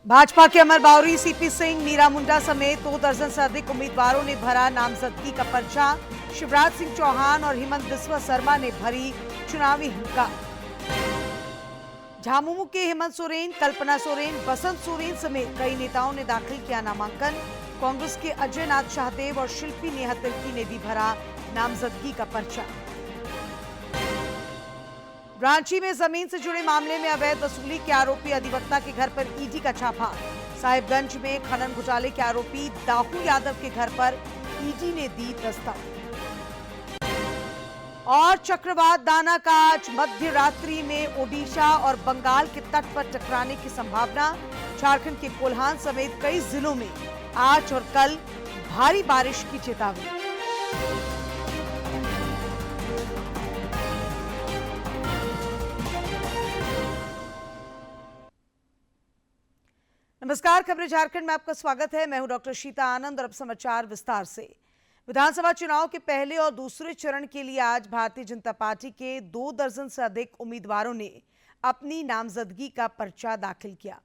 भाजपा के अमर बावरी, सीपी सिंह, मीरा मुंडा समेत 2 दर्जन से अधिक उम्मीदवारों ने भरा नामजदगी का पर्चा। शिवराज सिंह चौहान और हेमंत बिस्वा शर्मा ने भरी चुनावी हुंकार। झामुमो के हेमंत सोरेन, कल्पना सोरेन, बसंत सोरेन समेत कई नेताओं ने दाखिल किया नामांकन। कांग्रेस के अजय नाथ शाहदेव और शिल्पी नेहा तिर्की ने भी भरा नामजदगी का पर्चा। रांची में जमीन से जुड़े मामले में अवैध वसूली के आरोपी अधिवक्ता के घर पर ईडी का छापा। साहिबगंज में खनन घोटाले के आरोपी दाहू यादव के घर पर ईडी ने दी दस्तक। और चक्रवात दाना का आज मध्य रात्रि में ओडिशा और बंगाल के तट पर टकराने की संभावना। झारखंड के कोल्हान समेत कई जिलों में आज और कल भारी बारिश की चेतावनी। नमस्कार, खबरें झारखंड में आपका स्वागत है। मैं हूं डॉक्टर शीता आनंद और अब समाचार विस्तार से। विधानसभा चुनाव के पहले और दूसरे चरण के लिए आज भारतीय जनता पार्टी के 2 दर्जन से अधिक उम्मीदवारों ने अपनी नामजदगी का पर्चा दाखिल किया।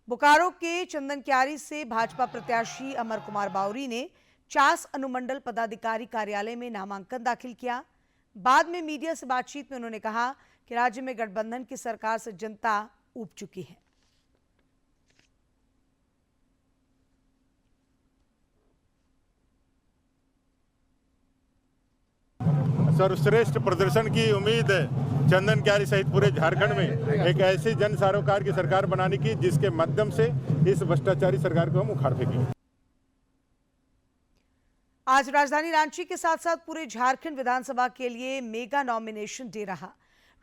बोकारो के चंदन क्यारी से भाजपा प्रत्याशी अमर कुमार बावरी ने चास अनुमंडल पदाधिकारी कार्यालय में नामांकन दाखिल किया। बाद में मीडिया से बातचीत में उन्होंने कहा कि राज्य में गठबंधन की सरकार से जनता ऊब चुकी है। सर्वश्रेष्ठ प्रदर्शन की उम्मीद है चंदन क्यारी सहित पूरे झारखंड में एक ऐसी जन सरोकार की सरकार बनाने की जिसके माध्यम से इस भ्रष्टाचारी सरकार को हम उखाड़ फेंकेंगे। आज राजधानी रांची के साथ साथ पूरे झारखंड विधानसभा के लिए मेगा नॉमिनेशन डे रहा।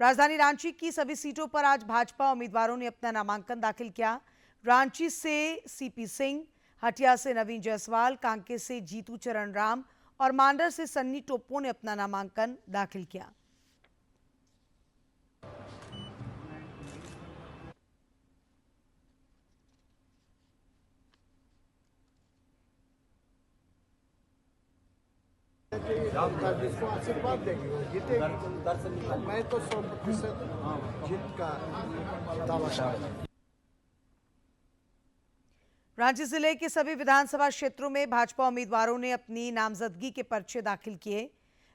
राजधानी रांची की सभी सीटों पर आज भाजपा उम्मीदवारों ने अपना नामांकन दाखिल किया। रांची से सीपी सिंह, हटिया से नवीन जायसवाल, कांके से जीतू चरण राम और मांडर से सन्नी टोप्पो ने अपना नामांकन दाखिल किया। जिसको आशीर्वाद देंगे जीतेगी। मैं तो 100% जीत का दावा करता हूं। रांची जिले के सभी विधानसभा क्षेत्रों में भाजपा उम्मीदवारों ने अपनी नामजदगी के पर्चे दाखिल किए।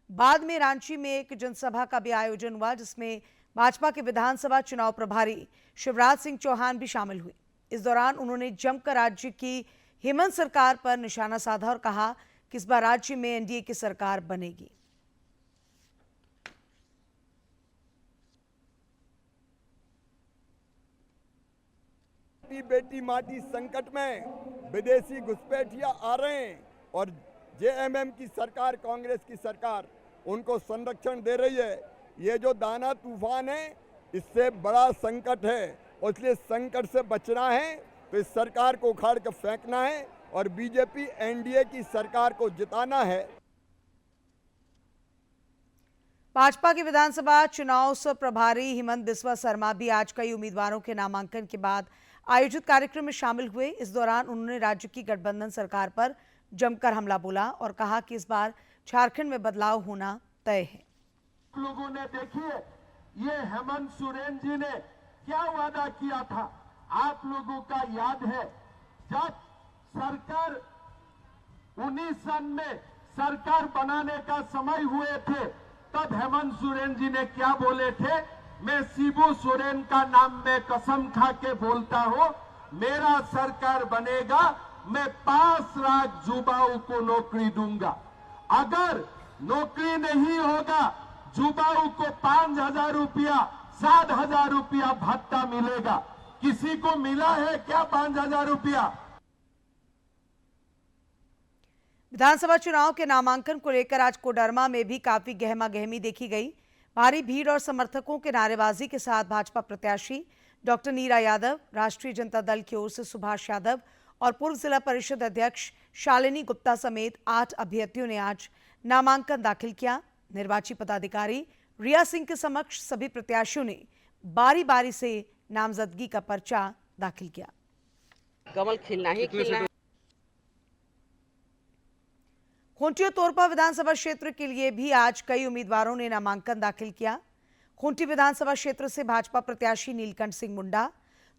बाद में रांची में एक जनसभा का भी आयोजन हुआ जिसमें भाजपा के विधानसभा चुनाव प्रभारी शिवराज सिंह चौहान भी शामिल हुए। इस दौरान उन्होंने जमकर राज्य की हेमंत सरकार पर निशाना साधा और कहा कि इस बार राज्य में एनडीए की सरकार बनेगी। बेटी माटी संकट में विदेशी घुसपैठिया आ रहे हैं और जेएमएम की सरकार, कांग्रेस की सरकार उनको संरक्षण दे रही है। ये जो दाना तूफान है इससे बड़ा संकट है और इसलिए संकट से बचना है तो इस सरकार को उखाड़ कर फेंकना है और बीजेपी एनडीए की सरकार को जिताना है। भाजपा के विधानसभा चुनाव से प्रभारी हेमंत बिस्वा शर्मा भी आज कई उम्मीदवारों के नामांकन के बाद आयोजित कार्यक्रम में शामिल हुए। इस दौरान उन्होंने राज्य की गठबंधन सरकार पर जमकर हमला बोला और कहा कि इस बार झारखंड में बदलाव होना तय है। लोगों ने देखिए ये हेमंत सोरेन जी ने क्या वादा किया था, आप लोगों का याद है जब सरकार 19 सन में सरकार बनाने का समय हुए थे तब हेमंत सोरेन जी ने क्या बोले थे, मैं शिबू सोरेन का नाम में कसम खा के बोलता हूं, मेरा सरकार बनेगा मैं 5 लाख युवाओं को नौकरी दूंगा। अगर नौकरी नहीं होगा युवाओं को 5,000 रुपया 7,000 रुपया भत्ता मिलेगा। किसी को मिला है क्या 5,000 रुपया? विधानसभा चुनाव के नामांकन को लेकर आज कोडरमा में भी काफी गहमा गहमी देखी गई। भारी भीड़ और समर्थकों के नारेबाजी के साथ भाजपा प्रत्याशी डॉक्टर नीरा यादव, राष्ट्रीय जनता दल की ओर से सुभाष यादव और पूर्व जिला परिषद अध्यक्ष शालिनी गुप्ता समेत 8 अभ्यर्थियों ने आज नामांकन दाखिल किया। निर्वाची पदाधिकारी रिया सिंह के समक्ष सभी प्रत्याशियों ने बारी बारी से नामजदगी का पर्चा दाखिल किया। कमल खिलना ही खिलना है। खूंटी और तोरपा विधानसभा क्षेत्र के लिए भी आज कई उम्मीदवारों ने नामांकन दाखिल किया। खूंटी विधानसभा क्षेत्र से भाजपा प्रत्याशी नीलकंठ सिंह मुंडा,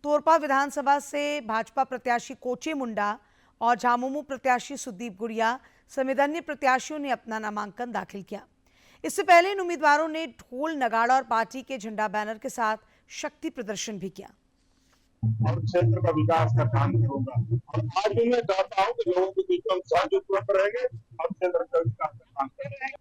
तोरपा विधानसभा से भाजपा प्रत्याशी कोचे मुंडा और झामुमो प्रत्याशी सुदीप गुड़िया समेत अन्य प्रत्याशियों ने अपना नामांकन दाखिल किया। इससे पहले इन उम्मीदवारों ने ढोल नगाड़ा और पार्टी के झंडा बैनर के साथ शक्ति प्रदर्शन भी किया। और क्षेत्र का विकास का काम होगा। और आज भी मैं चाहता हूँ कि लोगों के बीच में साझेदारी रहेंगे और क्षेत्र का विकास का काम करेंगे।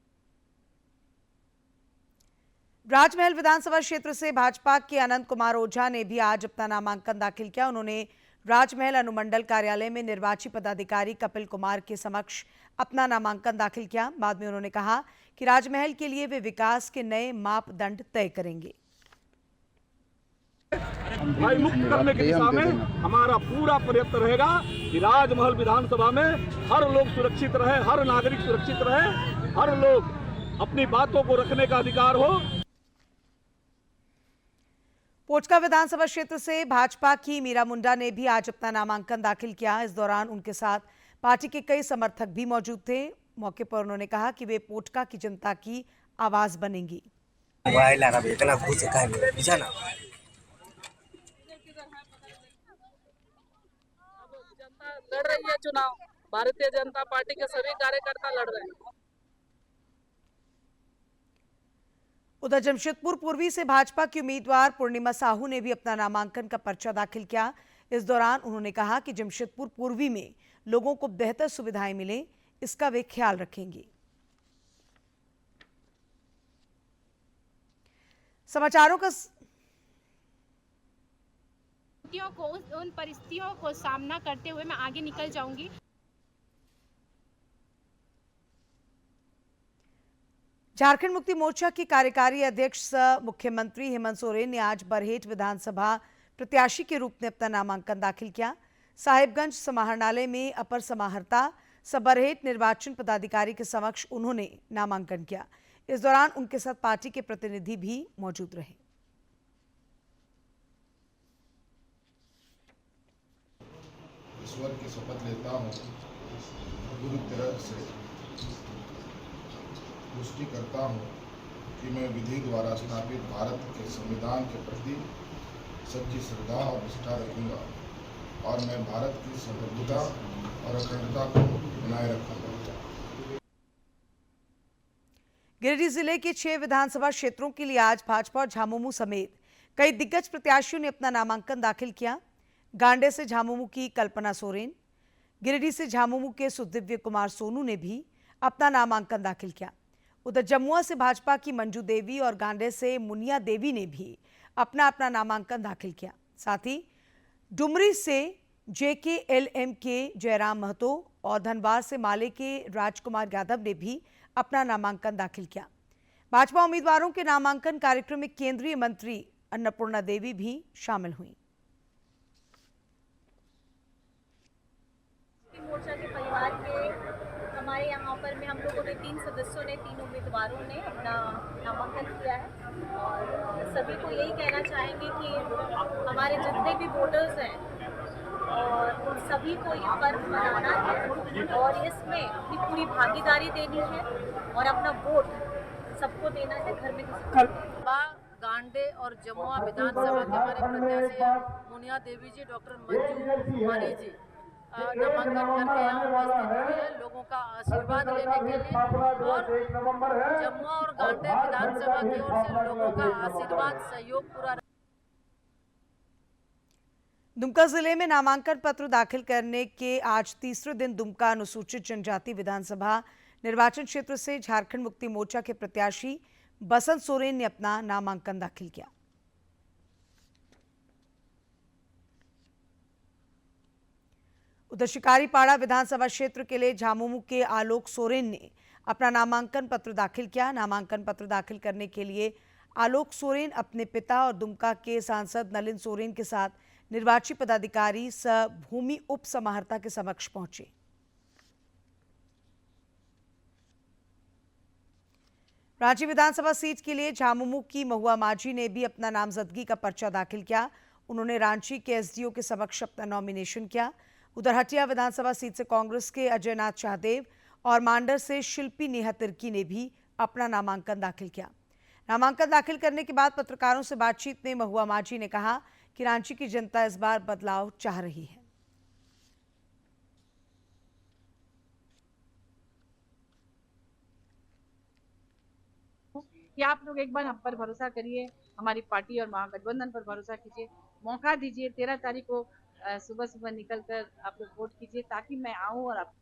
राजमहल विधानसभा क्षेत्र से भाजपा के अनंत कुमार ओझा ने भी आज अपना नामांकन दाखिल किया। उन्होंने राजमहल अनुमंडल कार्यालय में निर्वाची पदाधिकारी कपिल कुमार के समक्ष अपना नामांकन दाखिल किया। बाद में उन्होंने कहा कि राजमहल के लिए वे विकास के नए मापदंड तय करेंगे। भय मुक्त करने की दिशा में हमारा पूरा प्रयत्न रहेगा कि राजमहल विधानसभा में हर लोग सुरक्षित रहे, हर नागरिक सुरक्षित रहे, हर लोग अपनी बातों को रखने का अधिकार हो। पोचका विधानसभा क्षेत्र से भाजपा की मीरा मुंडा ने भी आज अपना नामांकन दाखिल किया। इस दौरान उनके साथ पार्टी के कई समर्थक भी मौजूद थे। मौके पर उन्होंने कहा कि वे पोचका की जनता की आवाज बनेंगी। जनता लड़ रही है चुनाव, भारतीय जनता पार्टी के सभी कार्यकर्ता लड़ रहे हैं। उधर जमशेदपुर पूर्वी से भाजपा की उम्मीदवार पूर्णिमा साहू ने भी अपना नामांकन का पर्चा दाखिल किया। इस दौरान उन्होंने कहा कि जमशेदपुर पूर्वी में लोगों को बेहतर सुविधाएं मिले, इसका वे ख्याल रखेंगे। समाचारों का उन परिस्थितियों को सामना करते हुए मैं आगे निकल जाऊंगी। झारखंड मुक्ति मोर्चा की कार्यकारी अध्यक्ष सह मुख्यमंत्री हेमंत सोरेन ने आज बरहेट विधानसभा प्रत्याशी के रूप में अपना नामांकन दाखिल किया। साहिबगंज समाहरणालय में अपर समाहर्ता सह बरहेट निर्वाचन पदाधिकारी के समक्ष उन्होंने नामांकन किया। इस दौरान उनके साथ पार्टी के प्रतिनिधि भी मौजूद रहे। ईश्वर की शपथ लेता हूँ, पूरी तरह से पुष्टि करता हूँ कि मैं विधि द्वारा स्थापित भारत के संविधान के प्रति सच्ची श्रद्धा और निष्ठा रखूंगा और मैं भारत की संप्रभुता और अखंडता को बनाए रखूंगा। गिरिडीह जिले के 6 विधानसभा क्षेत्रों के लिए आज भाजपा और झामुमो समेत कई दिग्गज प्रत्याशियों ने अपना नामांकन दाखिल किया। गांडे से झामुमो की कल्पना सोरेन, गिरिडीह से झामुमो के सुदिव्य कुमार सोनू ने भी अपना नामांकन दाखिल किया। उधर जमुआ से भाजपा की मंजू देवी और गांडे से मुनिया देवी ने भी अपना अपना नामांकन दाखिल किया। साथ ही डुमरी से JKLM के जयराम महतो और धनबाद से माले के राजकुमार यादव ने भी अपना नामांकन दाखिल किया। भाजपा उम्मीदवारों के नामांकन कार्यक्रम में केंद्रीय मंत्री अन्नपूर्णा देवी भी शामिल हुई। मोर्चा के परिवार के हमारे यहाँ पर में हम लोगों ने 3 सदस्यों ने 3 उम्मीदवारों ने अपना नामांकन किया है और सभी को यही कहना चाहेंगे कि हमारे जितने भी वोटर्स हैं और उन सभी को ये पर्व मनाना है और इसमें अपनी पूरी भागीदारी देनी है और अपना वोट सबको देना है। घर में गांडे और जमुआ विधानसभा के हमारे प्रत्याशी मुनिया देवी जी, डॉक्टर मंजू मानी जी नामांकन करके यहाँ उपस्थित हुए हैं लोगों का आशीर्वाद लेने के लिए और जमुआ और गांडे विधानसभा की ओर से लोगों का आशीर्वाद सहयोग पूरा। दुमका जिले में नामांकन पत्र दाखिल करने के आज तीसरे दिन दुमका अनुसूचित जनजाति विधानसभा निर्वाचन क्षेत्र से झारखंड मुक्ति मोर्चा के प्रत्याशी बसंत सोरेन ने अपना नामांकन दाखिल किया। उधर शिकारीपाड़ा विधानसभा क्षेत्र के लिए झामुमो के आलोक सोरेन ने अपना नामांकन पत्र दाखिल किया। नामांकन पत्र दाखिल करने के लिए आलोक सोरेन अपने पिता और दुमका के सांसद नलिन सोरेन के साथ निर्वाची पदाधिकारी सह भूमि उप समाहर्ता के समक्ष पहुंचे। रांची विधानसभा सीट के लिए झामुमो की महुआ माझी ने भी अपना नामजदगी का पर्चा दाखिल किया। उन्होंने रांची के SDO के समक्ष अपना नॉमिनेशन किया। उधर हटिया विधानसभा सीट से कांग्रेस के अजयनाथ शाहदेव और मांडर से शिल्पी नेहा तिर्की ने भी अपना नामांकन दाखिल किया। नामांकन दाखिल करने के बाद पत्रकारों से बातचीत में महुआ माझी ने कहा कि रांची की जनता इस बार बदलाव चाह रही है। कि आप लोग एक बार हम पर भरोसा करिए, हमारी पार्टी और महागठबंधन पर भरोसा कीजिए, मौका दीजिए। 13 तारीख को सुबह सुबह निकलकर आप लोग वोट कीजिए ताकि मैं आऊं और आप।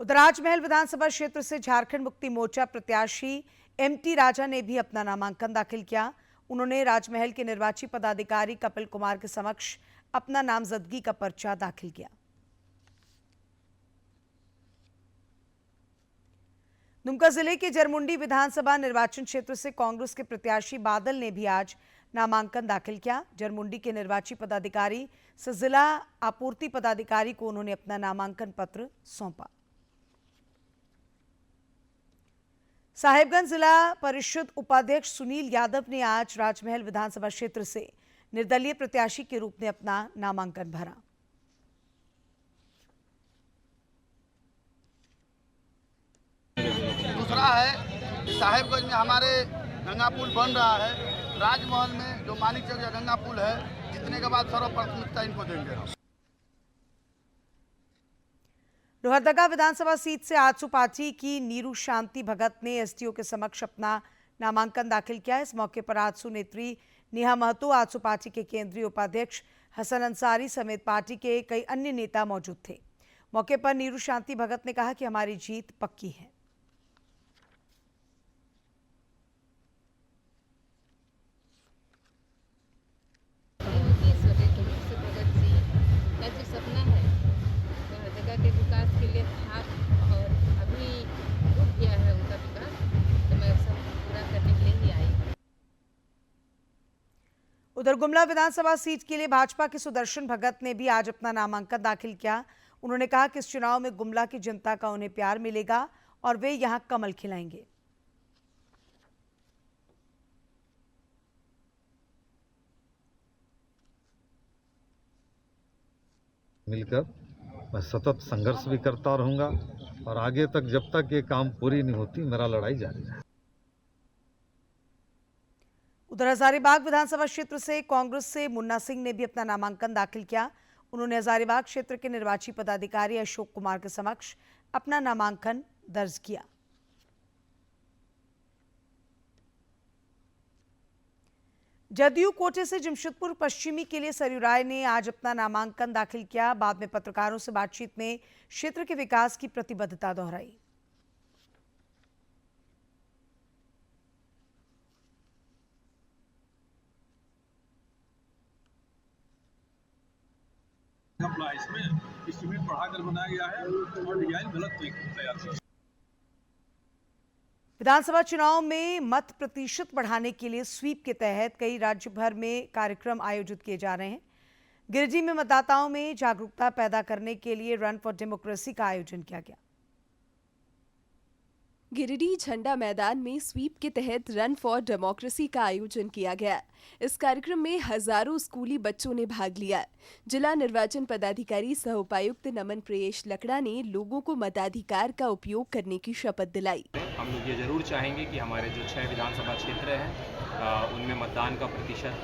उधर राजमहल विधानसभा क्षेत्र से झारखंड मुक्ति मोर्चा प्रत्याशी एमटी राजा ने भी अपना नामांकन दाखिल किया। उन्होंने राजमहल के निर्वाची पदाधिकारी कपिल कुमार के समक्ष अपना नामजदगी का पर्चा दाखिल किया। दुमका जिले के जरमुंडी विधानसभा निर्वाचन क्षेत्र से कांग्रेस के प्रत्याशी बादल ने भी आज नामांकन दाखिल किया। जरमुंडी के निर्वाची पदाधिकारी से जिला आपूर्ति पदाधिकारी को उन्होंने अपना नामांकन पत्र सौंपा। साहिबगंज जिला परिषद उपाध्यक्ष सुनील यादव ने आज राजमहल विधानसभा क्षेत्र से निर्दलीय प्रत्याशी के रूप में अपना नामांकन भरा। दूसरा है कि साहिबगंज में हमारे गंगा पुल बन रहा है। राजमहल में जो मानिक चौक गंगा पुल है, जितने के बाद सर्व प्राथमिकता इनको देंगे। लोहरदगा विधानसभा सीट से आजसू पार्टी की नीरू शांति भगत ने एसडीओ के समक्ष अपना नामांकन दाखिल किया। इस मौके पर आजसू नेत्री नेहा महतो, आजसू पार्टी के केंद्रीय उपाध्यक्ष हसन अंसारी समेत पार्टी के कई अन्य नेता मौजूद थे। मौके पर नीरू शांति भगत ने कहा कि हमारी जीत पक्की है। सपना है लोहरदगा के विकास के लिए था और अभी रुक गया है उनका विकास, तो मैं सब पूरा करने के लिए ही आई। उधर गुमला विधानसभा सीट के लिए भाजपा के सुदर्शन भगत ने भी आज अपना नामांकन दाखिल किया। उन्होंने कहा कि इस चुनाव में गुमला की जनता का उन्हें प्यार मिलेगा और वे यहां कमल खिलाएंगे। मिलकर मैं सतत संघर्ष भी करता रहूंगा और आगे तक जब तक ये काम पूरी नहीं होती मेरा लड़ाई जारी है। उधर हजारीबाग विधानसभा क्षेत्र से कांग्रेस से मुन्ना सिंह ने भी अपना नामांकन दाखिल किया। उन्होंने हजारीबाग क्षेत्र के निर्वाची पदाधिकारी अशोक कुमार के समक्ष अपना नामांकन दर्ज किया। जदयू कोटे से जमशेदपुर पश्चिमी के लिए सरयू राय ने आज अपना नामांकन दाखिल किया। बाद में पत्रकारों से बातचीत में क्षेत्र के विकास की प्रतिबद्धता दोहराई। इसमें एस्टीमेट बढ़ाकर बनाया गया है और डिजाइन गलत तैयार किया। विधानसभा चुनाव में मत प्रतिशत बढ़ाने के लिए स्वीप के तहत कई राज्य भर में कार्यक्रम आयोजित किए जा रहे हैं। गिरिडीह में मतदाताओं में जागरूकता पैदा करने के लिए रन फॉर डेमोक्रेसी का आयोजन किया गया। गिरिडीह झंडा मैदान में स्वीप के तहत रन फॉर डेमोक्रेसी का आयोजन किया गया। इस कार्यक्रम में हजारों स्कूली बच्चों ने भाग लिया। जिला निर्वाचन पदाधिकारी सह उपायुक्त नमन प्रियेश लकड़ा ने लोगों को मताधिकार का उपयोग करने की शपथ दिलाई। हम लोग ये जरूर चाहेंगे कि हमारे जो 6 विधानसभा क्षेत्र हैं उनमें मतदान का प्रतिशत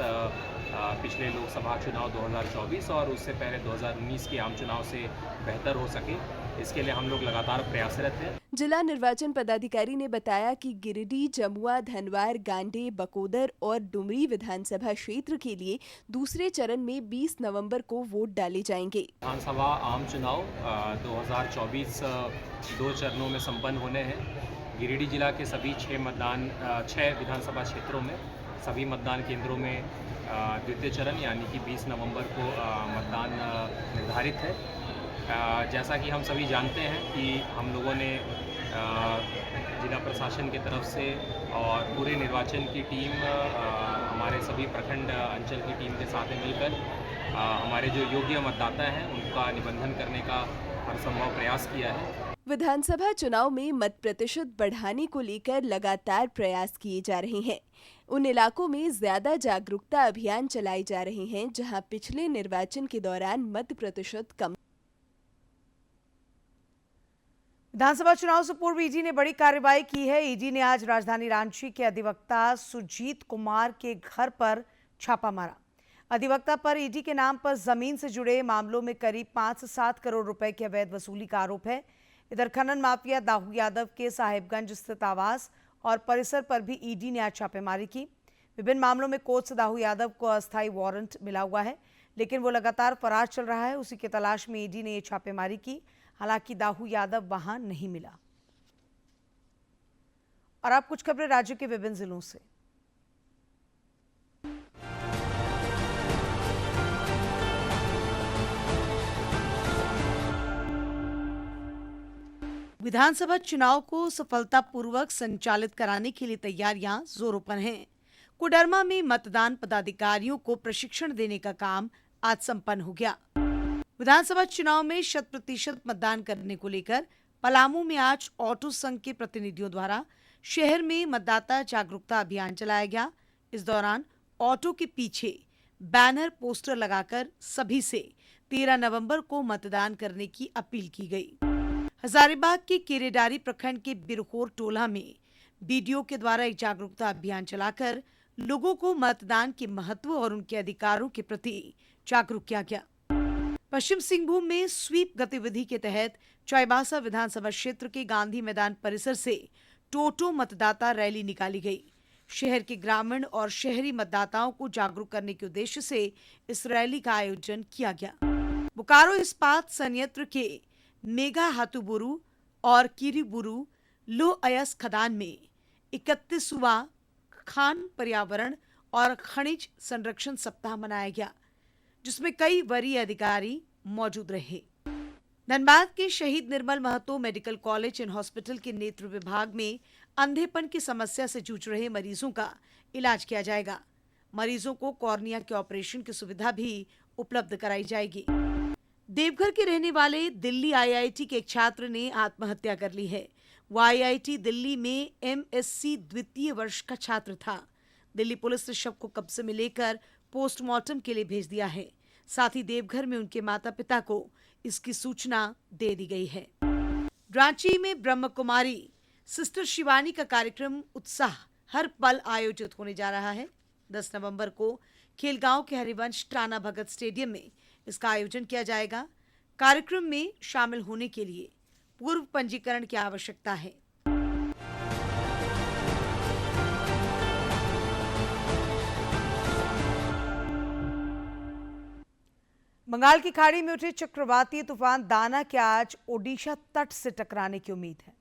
पिछले लोकसभा चुनाव 2024 और उससे पहले 2019 के आम चुनाव से बेहतर हो सके, इसके लिए हम लोग लगातार प्रयासरत हैं। जिला निर्वाचन पदाधिकारी ने बताया कि गिरिडीह, जमुआ, धनवार, गांडे, बकोदर और डुमरी विधानसभा क्षेत्र के लिए दूसरे चरण में 20 नवंबर को वोट डाले जाएंगे। विधानसभा आम चुनाव 2024 2 चरणों में संपन्न होने हैं। गिरिडीह जिला के सभी 6 विधानसभा क्षेत्रों में सभी मतदान केंद्रों में द्वितीय चरण यानी कि 20 नवंबर को मतदान निर्धारित है। जैसा कि हम सभी जानते हैं कि हम लोगों ने जिला प्रशासन की तरफ से और पूरे निर्वाचन की टीम हमारे सभी प्रखंड अंचल की टीम के साथ मिलकर हमारे जो योग्य मतदाता हैं उनका निबंधन करने का हर संभव प्रयास किया है। विधानसभा चुनाव में मत प्रतिशत बढ़ाने को लेकर लगातार प्रयास किए जा रहे हैं। उन इलाकों में ज्यादा जागरूकता अभियान चलाए जा रहे हैं जहां पिछले निर्वाचन के दौरान मत प्रतिशत कम। विधानसभा चुनाव से पूर्व ईडी ने बड़ी कार्रवाई की है। ईडी ने आज राजधानी रांची के अधिवक्ता सुजीत कुमार के घर पर छापा मारा। अधिवक्ता पर ईडी के नाम पर जमीन से जुड़े मामलों में करीब 5 से 7 करोड़ रुपए की अवैध वसूली का आरोप है। इधर खनन माफिया दाऊ यादव के साहेबगंज स्थित आवास और परिसर पर भी ईडी ने आज छापेमारी की। विभिन्न मामलों में कोर्ट से दाऊ यादव को अस्थायी वारंट मिला हुआ है, लेकिन वो लगातार फरार चल रहा है। उसी की तलाश में ईडी ने ये छापेमारी की। हालांकि दाऊ यादव वहां नहीं मिला। और अब कुछ खबरें राज्य के विभिन्न जिलों से। विधानसभा चुनाव को सफलतापूर्वक संचालित कराने के लिए तैयारियां जोरों पर हैं। कोडरमा में मतदान पदाधिकारियों को प्रशिक्षण देने का काम आज संपन्न हो गया। विधानसभा चुनाव में 100% मतदान करने को लेकर पलामू में आज ऑटो संघ के प्रतिनिधियों द्वारा शहर में मतदाता जागरूकता अभियान चलाया गया। इस दौरान ऑटो के पीछे बैनर पोस्टर लगाकर सभी से 13 नवंबर को मतदान करने की अपील की गई। हजारीबाग के केरेडारी प्रखंड के बिरहोर टोला में बीडीओ के द्वारा एक जागरूकता अभियान चलाकर लोगों को मतदान के महत्व और उनके अधिकारों के प्रति जागरूक किया गया। पश्चिम सिंहभूम में स्वीप गतिविधि के तहत चाईबासा विधानसभा क्षेत्र के गांधी मैदान परिसर से टोटो मतदाता रैली निकाली गई। शहर के ग्रामीण और शहरी मतदाताओं को जागरूक करने के उद्देश्य से इस रैली का आयोजन किया गया। बोकारो इस्पात संयंत्र के मेगा हाथुबुरु और किरीबुरु लो अयस खदान में 31वां खान पर्यावरण और खनिज संरक्षण सप्ताह मनाया गया, जिसमें कई वरीय अधिकारी मौजूद रहे। धनबाद के Shaheed Nirmal Mahato medical college and hospital के नेत्र विभाग में अंधेपन की समस्या से जूझ रहे मरीजों का इलाज किया जाएगा। मरीजों को कॉर्निया के ऑपरेशन की सुविधा भी उपलब्ध कराई जाएगी। देवघर के रहने वाले दिल्ली आईआईटी के एक छात्र ने आत्महत्या कर ली है। वह आईआईटी दिल्ली में एमएससी द्वितीय वर्ष का छात्र था। दिल्ली पुलिस ने शव को कब्जे में लेकर पोस्टमार्टम के लिए भेज दिया है। साथ ही देवघर में उनके माता पिता को इसकी सूचना दे दी गई है। रांची में ब्रह्म कुमारी सिस्टर शिवानी का कार्यक्रम उत्साह हर पल आयोजित होने जा रहा है। 10 नवंबर को खेलगांव के हरिवंश टाना भगत स्टेडियम में इसका आयोजन किया जाएगा। कार्यक्रम में शामिल होने के लिए पूर्व पंजीकरण की आवश्यकता है। बंगाल की खाड़ी में उठे चक्रवाती तूफान दाना के आज ओडिशा तट से टकराने की उम्मीद है।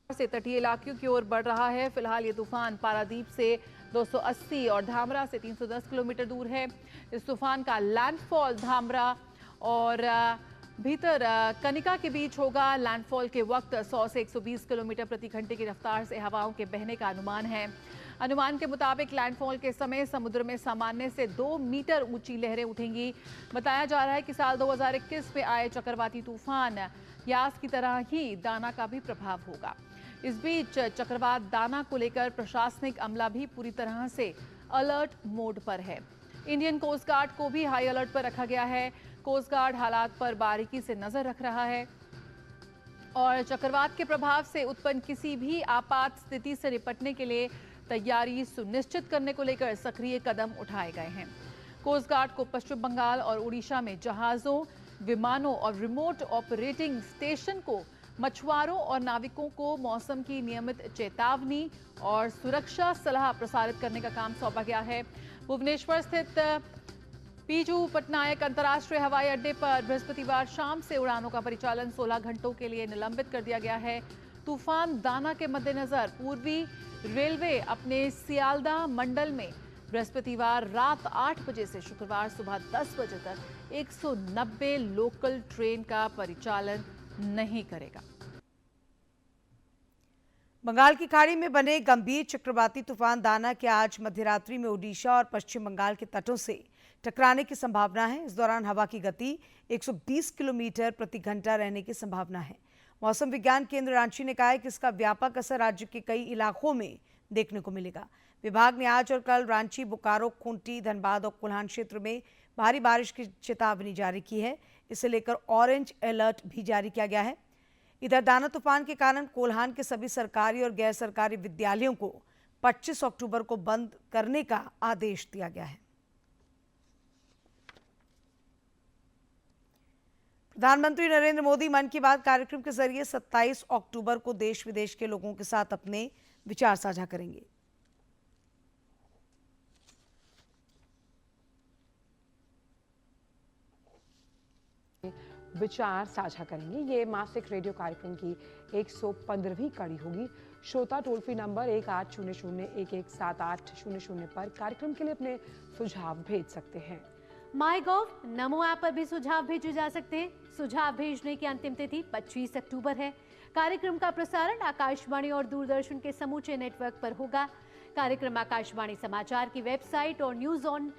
से तटीय इलाकों की ओर बढ़ रहा है। फिलहाल ये तूफान पारादीप से 280 और धामरा से 310 किलोमीटर दूर है। इस तूफान का लैंडफॉल धामरा और भीतर कनिका के बीच होगा। लैंडफॉल के वक्त 100 से 120 किलोमीटर प्रति घंटे की रफ्तार से हवाओं के बहने का अनुमान है। अनुमान के मुताबिक लैंडफॉल के समय समुद्र में सामान्य से 2 मीटर ऊंची लहरें उठेंगी। बताया जा रहा है कि साल 2021 में आए चक्रवाती तूफान यास की तरह ही दाना का भी प्रभाव होगा। इस बीच चक्रवात दाना को लेकर प्रशासनिक अमला भी पूरी तरह से अलर्ट मोड पर है। इंडियन कोस्ट गार्ड को भी हाई अलर्ट पर रखा गया है। कोस्ट गार्ड हालात पर बारीकी से नजर रख रहा है और चक्रवात के प्रभाव से उत्पन्न किसी भी आपात स्थिति से निपटने के लिए तैयारी सुनिश्चित करने को लेकर सक्रिय कदम उठाए गए हैं। कोस्ट गार्ड को पश्चिम बंगाल और उड़ीसा में जहाजों, विमानों और रिमोट ऑपरेटिंग स्टेशन को मछुआरों और नाविकों को मौसम की नियमित चेतावनी और सुरक्षा सलाह प्रसारित करने का काम सौंपा गया है। भुवनेश्वर स्थित पीजू पटनायक अंतर्राष्ट्रीय हवाई अड्डे पर बृहस्पतिवार शाम से उड़ानों का परिचालन 16 घंटों के लिए निलंबित कर दिया गया है। तूफान दाना के मद्देनजर पूर्वी रेलवे अपने सियालदा मंडल में बृहस्पतिवार रात 8 बजे से शुक्रवार सुबह 10 बजे तक 190 लोकल ट्रेन का परिचालन नहीं करेगा। बंगाल की खाड़ी में बने गंभीर चक्रवाती तूफान दाना के आज मध्यरात्रि में ओडिशा और पश्चिम बंगाल के तटों से टकराने की संभावना है। इस दौरान हवा की गति 120 किलोमीटर प्रति घंटा रहने की संभावना है। मौसम विज्ञान केंद्र रांची ने कहा है कि इसका व्यापक असर राज्य के कई इलाकों में देखने को मिलेगा। विभाग ने आज और कल रांची, बोकारो, खूंटी, धनबाद और कोल्हान क्षेत्र में भारी बारिश की चेतावनी जारी की है। इसे लेकर ऑरेंज अलर्ट भी जारी किया गया है। इधर दाना तूफान के कारण कोल्हान के सभी सरकारी और गैर सरकारी विद्यालयों को 25 अक्टूबर को बंद करने का आदेश दिया गया है। प्रधानमंत्री नरेंद्र मोदी मन की बात कार्यक्रम के जरिए 27 अक्टूबर को देश विदेश के लोगों के साथ अपने विचार साझा करेंगे। विचार साझा करेंगे। ये मासिक रेडियो कार्यक्रम की 115वीं कड़ी होगी। श्रोता टोल फ्री नंबर 1800-117800 पर कार्यक्रम के लिए अपने सुझाव भेज सकते हैं। माई गॉव, नमो ऐप पर भी सुझाव भेजे जा सकते हैं। सुझाव भेजने की अंतिम तिथि 25 अक्टूबर है। कार्यक्रम का प्रसारण आकाशवाणी और दूरदर्शन के समूचे नेटवर्क पर होगा। कार्यक्रम आकाशवाणी समाचार की वेबसाइट और न्यूज ऑन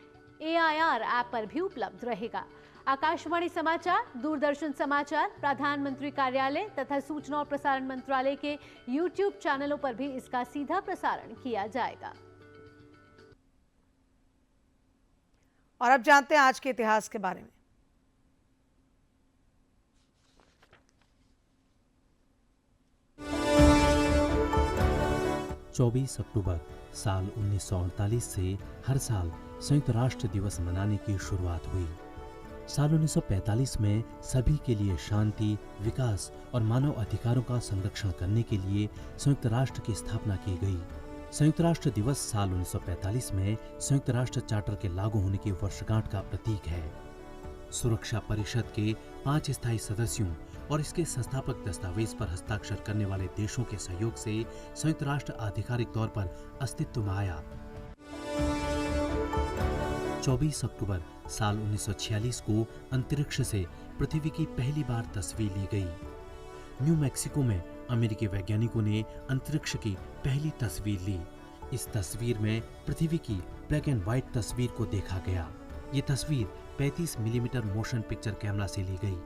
AIR ऐप पर भी उपलब्ध रहेगा। आकाशवाणी समाचार, दूरदर्शन समाचार, प्रधानमंत्री कार्यालय तथा सूचना और प्रसारण मंत्रालय के YouTube चैनलों पर भी इसका सीधा प्रसारण किया जाएगा। और अब जानते हैं आज के इतिहास के बारे में। चौबीस अक्टूबर साल 1948 से हर साल संयुक्त राष्ट्र दिवस मनाने की शुरुआत हुई। साल 1945 में सभी के लिए शांति, विकास और मानव अधिकारों का संरक्षण करने के लिए संयुक्त राष्ट्र की स्थापना की गई। संयुक्त राष्ट्र दिवस साल 1945 में संयुक्त राष्ट्र चार्टर के लागू होने की वर्षगांठ का प्रतीक है। सुरक्षा परिषद के 5 स्थायी सदस्यों और इसके संस्थापक दस्तावेज पर हस्ताक्षर करने वाले देशों के सहयोग से संयुक्त राष्ट्र आधिकारिक तौर पर अस्तित्व में आया। 24 अक्टूबर साल 1946 को अंतरिक्ष से पृथ्वी की पहली बार तस्वीर ली गई। न्यू मैक्सिको में अमेरिकी वैज्ञानिकों ने अंतरिक्ष की पहली तस्वीर ली। इस तस्वीर में पृथ्वी की ब्लैक एंड व्हाइट तस्वीर को देखा गया। ये तस्वीर 35 मिलीमीटर मोशन पिक्चर कैमरा से ली गई।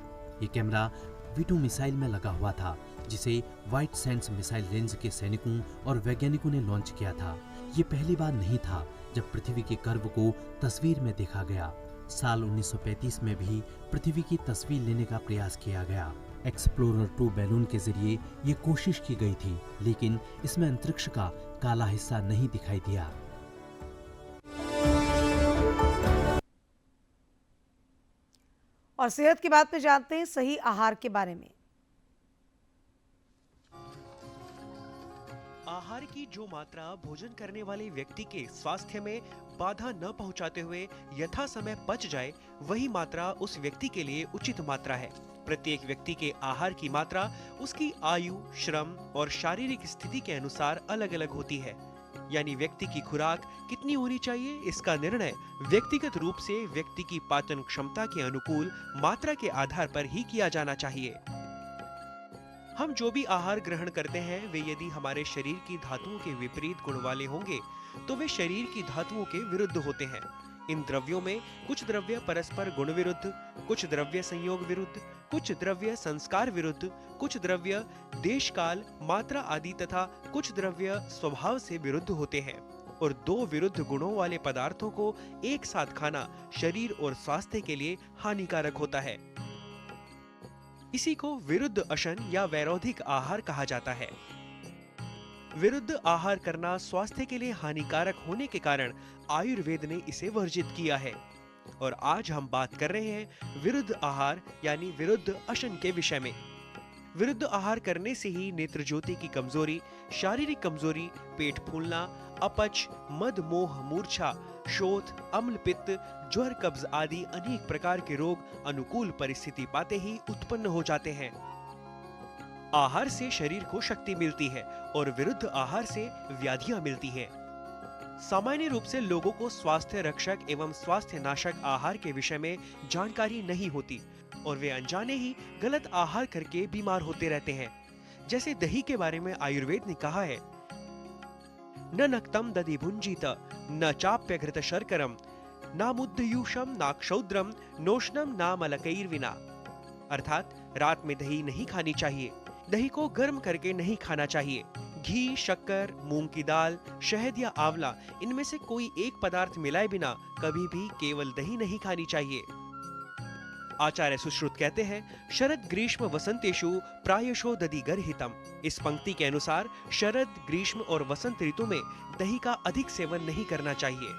ये कैमरा V2 मिसाइल में लगा हुआ था, जिसे व्हाइट सैंड्स मिसाइल रेंज के सैनिकों और वैज्ञानिकों ने लॉन्च किया था। ये पहली बार नहीं था जब पृथ्वी के कर्व को तस्वीर में देखा गया। साल 1935 में भी पृथ्वी की तस्वीर लेने का प्रयास किया गया। एक्सप्लोरर 2 बैलून के जरिए ये कोशिश की गई थी, लेकिन इसमें अंतरिक्ष का काला हिस्सा नहीं दिखाई दिया। और सेहत की बात में जानते हैं सही आहार के बारे में। आहार की जो मात्रा भोजन करने वाले व्यक्ति के स्वास्थ्य में बाधा न पहुंचाते हुए यथा समय पच जाए, वही मात्रा उस व्यक्ति के लिए उचित मात्रा है। प्रत्येक व्यक्ति के आहार की मात्रा उसकी आयु, श्रम और शारीरिक स्थिति के अनुसार अलग अलग होती है। यानी व्यक्ति की खुराक कितनी होनी चाहिए, इसका निर्णय व्यक्तिगत रूप से व्यक्ति की पाचन क्षमता के अनुकूल मात्रा के आधार पर ही किया जाना चाहिए। हम जो भी आहार ग्रहण करते हैं वे यदि हमारे शरीर की धातुओं के विपरीत गुण वाले होंगे तो वे शरीर की धातुओं के विरुद्ध होते हैं। इन द्रव्यों में कुछ द्रव्य परस्पर गुण विरुद्ध, कुछ द्रव्य संयोग विरुद्ध, कुछ द्रव्य संस्कार विरुद्ध, कुछ द्रव्य देश काल, मात्रा आदि तथा कुछ द्रव्य स्वभाव से विरुद्ध होते हैं। और दो विरुद्ध गुणों वाले पदार्थों को एक साथ खाना शरीर और स्वास्थ्य के लिए हानिकारक होता है। इसी को विरुद्ध अशन या वैरोधिक आहार कहा जाता है। विरुद्ध आहार करना स्वास्थ्य के लिए हानिकारक होने के कारण आयुर्वेद ने इसे वर्जित किया है। और आज हम बात कर रहे हैं विरुद्ध आहार यानी विरुद्ध अशन के विषय में। विरुद्ध आहार करने से ही नेत्र ज्योति की कमजोरी, शारीरिक कमजोरी, पेट फूलना, अपच, मद मोह मूर्छा, शोथ, अम्ल पित्त, ज्वर कब्ज आदि अनेक प्रकार के रोग अनुकूल परिस्थिति पाते ही उत्पन्न हो जाते हैं। आहार से शरीर को शक्ति मिलती है और विरुद्ध आहार से व्याधियां मिलती हैं। सामान्य रूप से लोगों को स्वास्थ्य रक्षक एवं स्वास्थ्य नाशक आहार के विषय में जानकारी नहीं होती और वे अनजाने ही गलत आहार करके बीमार होते रहते हैं। जैसे दही के बारे में आयुर्वेद ने कहा है, न नक्तम दधि भुंजीत न चाप्य घृत शर्करम नामुद्युषम नाक्षौद्रम नोष्णम नामलकैर्विना। अर्थात रात में दही नहीं खानी चाहिए, दही को गर्म करके नहीं खाना चाहिए, घी, शक्कर, मूंग की दाल, शहद या आंवला, इनमें से कोई एक पदार्थ मिलाए बिना कभी भी केवल दही नहीं खानी चाहिए। आचार्य सुश्रुत कहते हैं, शरद ग्रीष्म वसंतेषु प्रायशो दधि गर्हितम। इस पंक्ति के अनुसार शरद, ग्रीष्म और वसंत ऋतु में दही का अधिक सेवन नहीं करना चाहिए।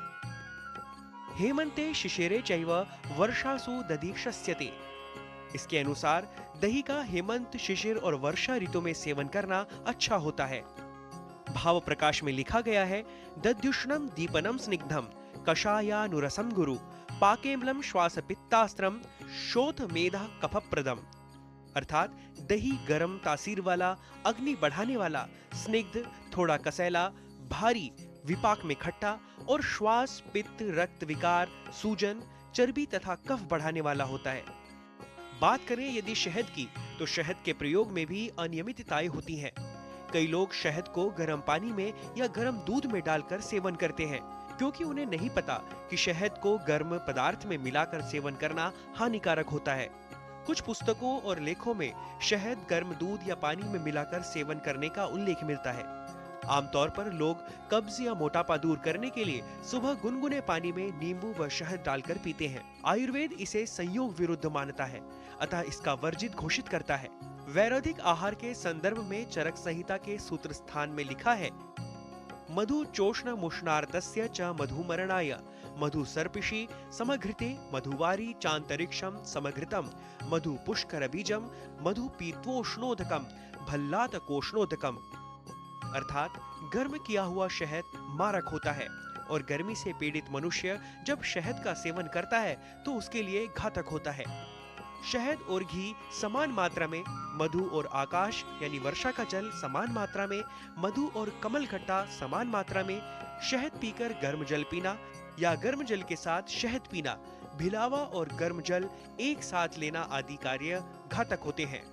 हेमंते शिशिरे चैव वर्षासु दधि शस्यते। इसके अनुसार दही का हेमंत, शिशिर और वर्षा ऋतु में सेवन करना अच्छा होता है। भाव प्रकाश में लिखा गया है, दध्युष्णम दीपनम स्निग्धम कषायानुरसम गुरु पाकेम्लम श्वास पित्तास्त्रम शोथ मेधा कफप्रदम। अर्थात दही गरम तासीर वाला, अग्नि बढ़ाने वाला, स्निग्ध, थोड़ा कसैला, भारी, विपाक में खट्टा और श्वास, पित्त, रक्त विकार, सूजन, चर्बी तथा कफ बढ़ाने वाला होता है। बात करें यदि शहद की, तो शहद के प्रयोग में भी अनियमितताएं होती हैं। कई लोग शहद को गर्म पानी में या गर्म दूध में डालकर सेवन करते हैं, क्योंकि उन्हें नहीं पता कि शहद को गर्म पदार्थ में मिलाकर सेवन करना हानिकारक होता है। कुछ पुस्तकों और लेखों में शहद गर्म दूध या पानी में मिलाकर सेवन करने का उल्लेख मिलता है। आमतौर पर लोग कब्ज या मोटापा दूर करने के लिए सुबह गुनगुने पानी में नींबू व शहद डालकर पीते हैं। आयुर्वेद इसे संयोग विरुद्ध मानता है, अतः इसका वर्जित घोषित करता है। वैरोधिक आहार के संदर्भ में चरक संहिता के सूत्र स्थान में लिखा है, मधु चोष्ण मुष्णार्तस्य च मधुमरणाय मधु सर्पिषि समघृते मधुवारी चांतरिक्षम समघृतम मधु पुष्कर बीजम मधु पीत्वोष्णोदकम भल्लात कोष्णोदकम। अर्थात गर्म किया हुआ शहद मारक होता है और गर्मी से पीड़ित मनुष्य जब शहद का सेवन करता है तो उसके लिए घातक होता है। शहद और घी समान मात्रा में, मधु और आकाश यानी वर्षा का जल समान मात्रा में, मधु और कमल खट्टा समान मात्रा में, शहद पीकर गर्म जल पीना या गर्म जल के साथ शहद पीना, भिलावा और गर्म जल एक साथ लेना आदि कार्य घातक होते हैं।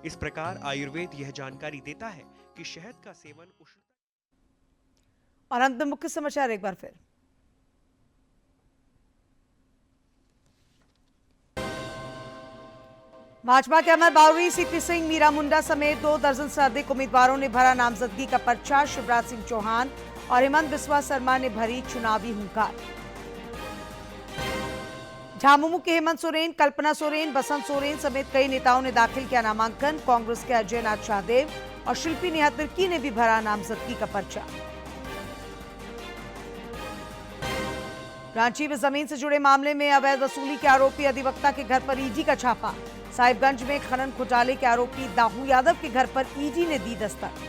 इस प्रकार आयुर्वेद यह जानकारी देता है कि शहद का सेवन और अंत में मुख्य समाचार एक बार फिर। भाजपा के अमर बावरी, सीपी सिंह, मीरा मुंडा समेत 2 दर्जन से अधिक उम्मीदवारों ने भरा नामजदगी का पर्चा। शिवराज सिंह चौहान और हेमंत बिस्वा शर्मा ने भरी चुनावी हुंकार। झामुमो के हेमंत सोरेन, कल्पना सोरेन, बसंत सोरेन समेत कई नेताओं ने दाखिल किया नामांकन। कांग्रेस के अजय नाथ शाहदेव और शिल्पी नेहा तिर्की ने भी भरा नामजदगी का पर्चा। रांची में जमीन से जुड़े मामले में अवैध वसूली के आरोपी अधिवक्ता के घर पर ईडी का छापा। साहिबगंज में खनन घोटाले के आरोपी दाहू यादव के घर पर ईडी ने दी दस्तक।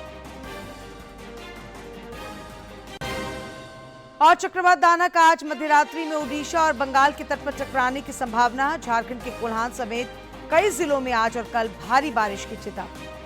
और चक्रवात दाना का आज मध्यरात्रि में ओडिशा और बंगाल के तट पर टकराने की संभावना। झारखंड के कोल्हान समेत कई जिलों में आज और कल भारी बारिश की चेतावनी।